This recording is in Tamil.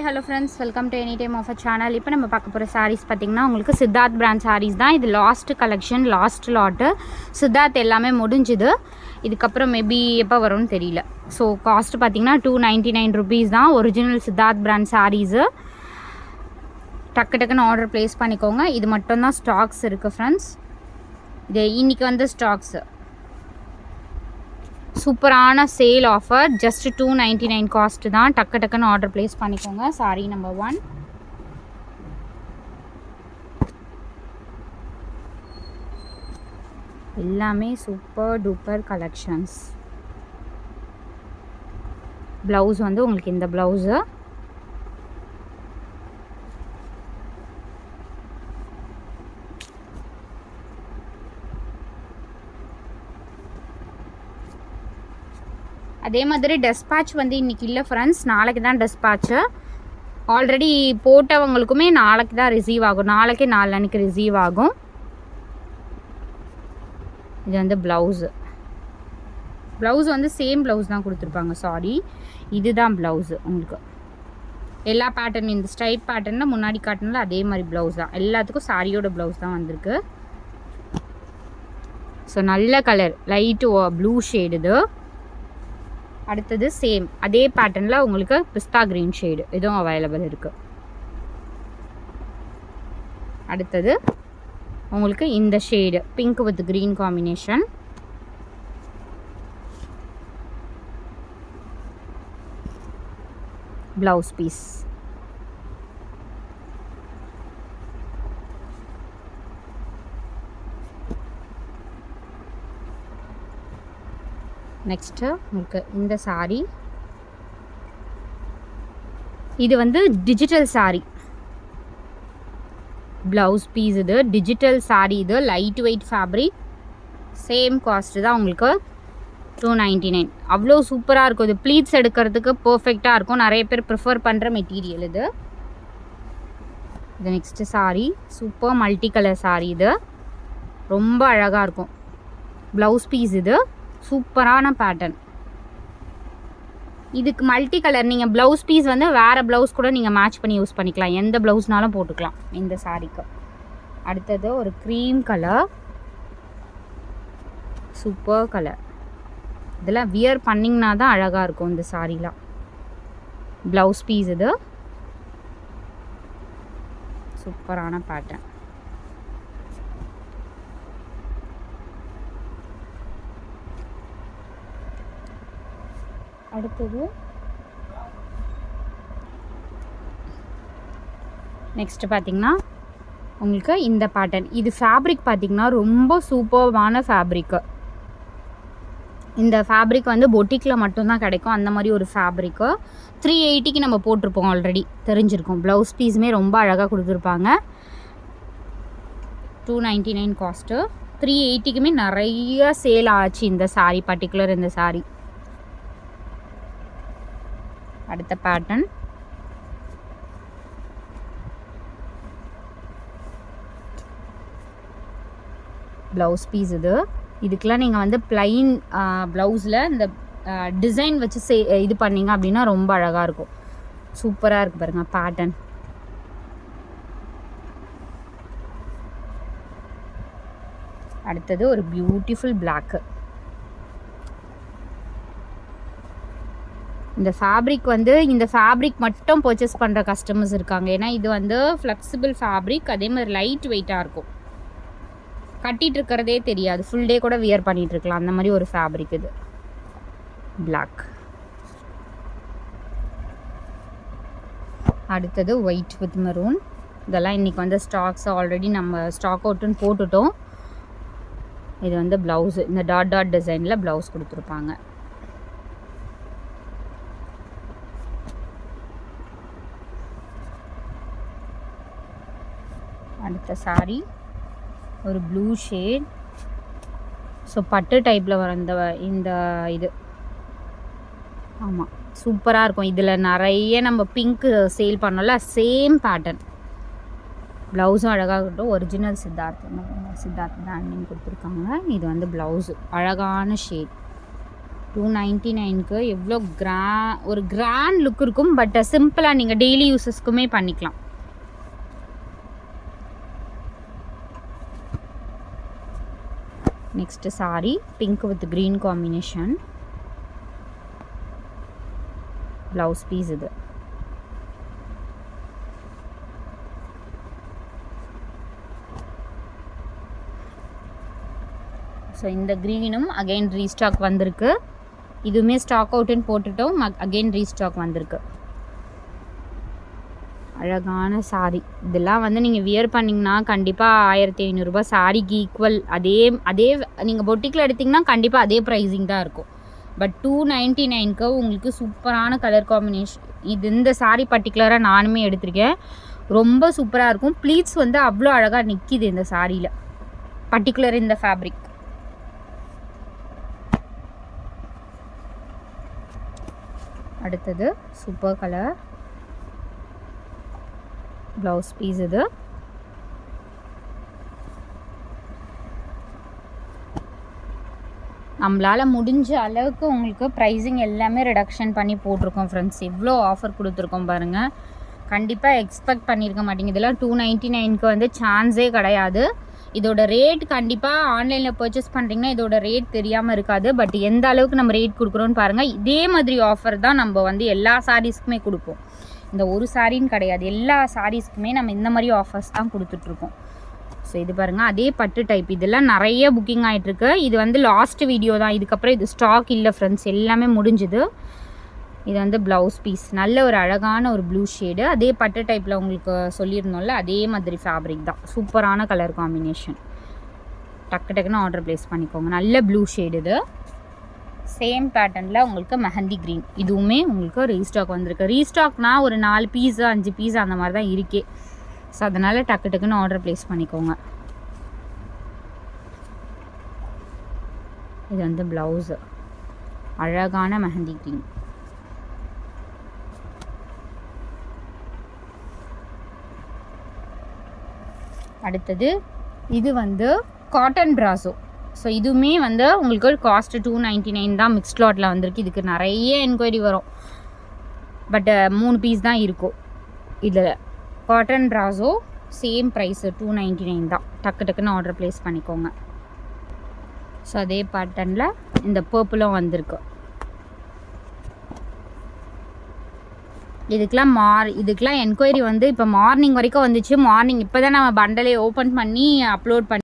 Hello friends, welcome to any time of a channel. இப்போ நம்ம பார்க்க போகிற சாரீஸ் பார்த்திங்கன்னா உங்களுக்கு சித்தார்த் பிராண்ட் சாரீஸ் தான். இது last collection, last lot. Siddharth எல்லாமே முடிஞ்சுது. இதுக்கப்புறம் மேபி எப்போ வரும்னு தெரியல. ஸோ காஸ்ட் பார்த்திங்கன்னா 299 ருபீஸ் தான். Original Siddharth brand saris. டக்குன்னு ஆர்டர் ப்ளேஸ் பண்ணிக்கோங்க. இது மட்டும்தான் ஸ்டாக்ஸ் இருக்குது ஃப்ரெண்ட்ஸ். இது இன்றைக்கி வந்து ஸ்டாக்ஸு. சூப்பரான சேல் ஆஃபர். ஜஸ்ட் 299 காஸ்ட் தான். டக்குன்னு ஆர்டர் ப்ளேஸ் பண்ணிக்கோங்க. Sorry number 1. எல்லாமே சூப்பர் டூப்பர் கலெக்ஷன்ஸ். ப்ளவுஸ் வந்து உங்களுக்கு இந்த ப்ளவுஸு. அதே மாதிரி டெஸ்பேட்ச் வந்து இன்றைக்கி இல்லை ஃப்ரெண்ட்ஸ், நாளைக்கு தான் டெஸ்பேட்ச்சு. ஆல்ரெடி போட்டவங்களுக்குமே நாளைக்கு தான் ரிசீவ் ஆகும். நாளைக்கு நாளைக்கு ரிசீவ் ஆகும். இது வந்து ப்ளவுஸு. ப்ளவுஸ் வந்து சேம் ப்ளவுஸ் தான் கொடுத்துருப்பாங்க. சாரி, இதுதான் ப்ளவுஸு. உங்களுக்கு எல்லா பேட்டர்ன், இந்த ஸ்ட்ரைப் பேட்டர்னில் முன்னாடி காட்டனில் அதே மாதிரி ப்ளவுஸ் தான். எல்லாத்துக்கும் சாரியோட ப்ளவுஸ் தான் வந்திருக்கு. ஸோ நல்ல கலர், லைட்டு ப்ளூ ஷேடு இது. அடுத்தது சேம் அதே பேட்டர்னில் உங்களுக்கு பிஸ்தா க்ரீன் ஷேடு இதுவும் அவைலபிள் இருக்குது. அடுத்தது உங்களுக்கு இந்த shade pink with green combination. Blouse piece. Next உங்களுக்கு இந்த சாரீ. இது வந்து டிஜிட்டல் சாரீ. ப்ளவுஸ் பீஸ் இது டிஜிட்டல் சாரீ. இது light weight fabric. Same cost தான் உங்களுக்கு 299. அவ்வளோ சூப்பராக இருக்கும். இது ப்ளீட்ஸ் எடுக்கிறதுக்கு பர்ஃபெக்டாக இருக்கும். நிறைய பேர் ப்ரிஃபர் பண்ணுற மெட்டீரியல் இது. இது next sari. Super multi colour sari. இது ரொம்ப அழகாக இருக்கும். ப்ளவுஸ் பீஸ் இது. சூப்பரான பேட்டர்ன். இதுக்கு மல்டி கலர். நீங்கள் ப்ளவுஸ் பீஸ் வந்து வேறு ப்ளவுஸ் கூட நீங்கள் மேட்ச் பண்ணி யூஸ் பண்ணிக்கலாம். எந்த ப்ளவுஸ்னாலும் போட்டுக்கலாம் இந்த சாரீக்கு. அடுத்தது ஒரு க்ரீம் கலர். Super colour. இதெல்லாம் வியர் பண்ணிங்கன்னா தான் அழகாக இருக்கும் இந்த சாரீலாம். ப்ளவுஸ் பீஸ் இது. சூப்பரான பேட்டர்ன். அடுத்தது நெக்ஸ்ட்டு பார்த்திங்கன்னா உங்களுக்கு இந்த பேட்டர்ன். இது ஃபேப்ரிக் பார்த்திங்கன்னா ரொம்ப சூப்பர்வான ஃபேப்ரிக்கு. இந்த ஃபேப்ரிக் வந்து பொட்டிக்கில் மட்டும்தான் கிடைக்கும். அந்த மாதிரி ஒரு ஃபேப்ரிக்கு 380க்கு நம்ம போட்டிருப்போம், ஆல்ரெடி தெரிஞ்சிருக்கோம். ப்ளவுஸ் பீஸுமே ரொம்ப அழகாக கொடுத்துருப்பாங்க. 299 காஸ்ட்டு. 380க்குமே நிறைய சேல் ஆச்சு இந்த சாரீ, பர்டிகுலர் இந்த சாரீ. அடுத்த பேட்டர்ன். ப்ளவுஸ் பீஸ் இது. இதுக்கெலாம் நீங்கள் வந்து ப்ளைன் ப்ளவுஸில் இந்த டிசைன் வச்சு இது பண்ணிங்க அப்படின்னா ரொம்ப அழகாக இருக்கும். சூப்பராக இருக்குது பாருங்கள் பேட்டர்ன். அடுத்தது ஒரு பியூட்டிஃபுல் பிளாக்கு. இந்த ஃபேப்ரிக் வந்து இந்த ஃபேப்ரிக் மட்டும் பர்ச்சேஸ் பண்ணுற கஸ்டமர்ஸ் இருக்காங்க. ஏன்னா இது வந்து ஃப்ளெக்சிபிள் ஃபேப்ரிக். அதே மாதிரி லைட் வெயிட்டாக இருக்கும். கட்டிகிட்டு இருக்கிறதே தெரியாது. ஃபுல் டே கூட வியர் பண்ணிகிட்டு இருக்கலாம். அந்த மாதிரி ஒரு ஃபேப்ரிக் இது. பிளாக். அடுத்தது ஒயிட் வித் மெரூன். இதெல்லாம் இன்றைக்கி வந்து ஸ்டாக்ஸ் ஆல்ரெடி நம்ம ஸ்டாக் அவுட்டுன்னு போட்டுட்டோம். இது வந்து ப்ளவுஸு. இந்த டாட் டிசைனில் ப்ளவுஸ் கொடுத்துருப்பாங்க. அடுத்த சாரீ ஒரு ப்ளூ ஷேட். ஸோ பட்டு டைப்பில் வர இந்த இது ஆமாம் சூப்பராக இருக்கும். இதில் நிறைய நம்ம பிங்க்கு சேல் பண்ணோம்ல, சேம் பேட்டர்ன். ப்ளவுஸும் அழகாக இருக்கட்டும். ஒரிஜினல் சித்தார்த் பிராண்டிங் கொடுத்துருக்காங்க. இது வந்து ப்ளவுஸு அழகான ஷேட். 299க்கு எவ்வளோ ஒரு கிராண்ட் லுக் இருக்கும். பட் சிம்பிளாக நீங்கள் டெய்லி யூஸஸ்க்குமே பண்ணிக்கலாம். Next sari pink with green combination. Blouse piece இது. ஸோ இந்த க்ரீனும் அகெயின் ரீஸ்டாக் வந்திருக்கு. இதுவுமே ஸ்டாக் அவுட்டுன்னு போட்டுட்டோம், அகெயின் ரீஸ்டாக் வந்திருக்கு. அழகான சாரி. இதெல்லாம் வந்து நீங்கள் வியர் பண்ணிங்கன்னா கண்டிப்பாக 1500 சாரிக்கு ஈக்குவல். அதே நீங்கள் பொட்டிக்கில் எடுத்திங்கன்னா கண்டிப்பாக அதே ப்ரைஸிங் தான் இருக்கும். பட் 299க்கு உங்களுக்கு சூப்பரான கலர் காம்பினேஷன். இந்த சாரி பர்டிகுலராக நானுமே எடுத்திருக்கேன். ரொம்ப சூப்பராக இருக்கும். ப்ளீட்ஸ் வந்து அவ்வளோ அழகாக நிற்கிது இந்த சாரியில், பர்டிகுலர் இந்த ஃபேப்ரிக். அடுத்தது சூப்பர் கலர் ப்ளவுஸ் பீஸ் இது. நம்மளால் முடிஞ்ச அளவுக்கு உங்களுக்கு ப்ரைஸிங் எல்லாமே ரிடக்ஷன் பண்ணி போட்டிருக்கோம் ஃப்ரெண்ட்ஸ். எவ்வளோ ஆஃபர் கொடுத்துருக்கோம் பாருங்கள். கண்டிப்பாக எக்ஸ்பெக்ட் பண்ணியிருக்க மாட்டேங்க. இதெல்லாம் 299க்கு வந்து சான்ஸே கிடையாது. இதோட ரேட் கண்டிப்பாக ஆன்லைனில் பர்ச்சேஸ் பண்ணுறீங்கன்னா இதோட ரேட் தெரியாமல் இருக்காது. பட் எந்த அளவுக்கு நம்ம ரேட் கொடுக்குறோன்னு பாருங்கள். இதே மாதிரி ஆஃபர் தான் நம்ம வந்து எல்லா சாரீஸ்க்குமே கொடுப்போம். இந்த ஒரு சாரின்னு கிடையாது, எல்லா சாரீஸ்க்குமே நம்ம இந்த மாதிரி ஆஃபர்ஸ் தான் கொடுத்துட்ருக்கோம். ஸோ இது பாருங்கள், அதே பட்டு டைப். இதெல்லாம் நிறைய புக்கிங் ஆகிட்டுருக்கு. இது வந்து லாஸ்ட் வீடியோ தான், இதுக்கப்புறம் இது ஸ்டாக் இல்லை ஃப்ரெண்ட்ஸ், எல்லாமே முடிஞ்சுது. இது வந்து ப்ளவுஸ் பீஸ், நல்ல ஒரு அழகான ஒரு ப்ளூ ஷேடு. அதே பட்டு டைப்பில் உங்களுக்கு சொல்லியிருந்தோம்ல, அதே மாதிரி ஃபேப்ரிக் தான். சூப்பரான கலர் காம்பினேஷன். டக்குன்னு ஆர்டர் ப்ளேஸ் பண்ணிக்கோங்க. நல்ல ப்ளூ ஷேடு இது. சேம் பேட்டர்னில் உங்களுக்கு மெஹந்தி க்ரீன். இதுவுமே உங்களுக்கு ரீஸ்டாக் வந்திருக்கு. ரீஸ்டாக்னால் ஒரு 4 பீஸு 5 பீஸ் அந்த மாதிரி தான் இருக்கே. ஸோ அதனால் டக்குன்னு ஆர்டர் ப்ளேஸ் பண்ணிக்கோங்க. இது வந்து ப்ளவுஸு, அழகான மெஹந்தி க்ரீன். அடுத்தது இது வந்து காட்டன் ப்ராசோ. ஸோ இதுவுமே வந்து உங்களுக்கு காஸ்ட்டு 299 தான். மிக்ஸ்ட் லாட்டில் வந்திருக்கு. இதுக்கு நிறைய என்கொயரி வரும். பட் 3 பீஸ் தான் இருக்கும் இதில். காட்டன் ப்ராசோ சேம் ப்ரைஸு 299 தான். டக்குன்னு ஆர்டர் ப்ளேஸ் பண்ணிக்கோங்க. ஸோ அதே பேட்டர்னில் இந்த பர்பிளும் வந்திருக்கு. இதுக்கெலாம் என்கொயரி வந்து இப்போ மார்னிங் வரைக்கும் வந்துச்சு. மார்னிங் இப்போ தான் நம்ம பண்டலே ஓப்பன் பண்ணி அப்லோட் பண்ணி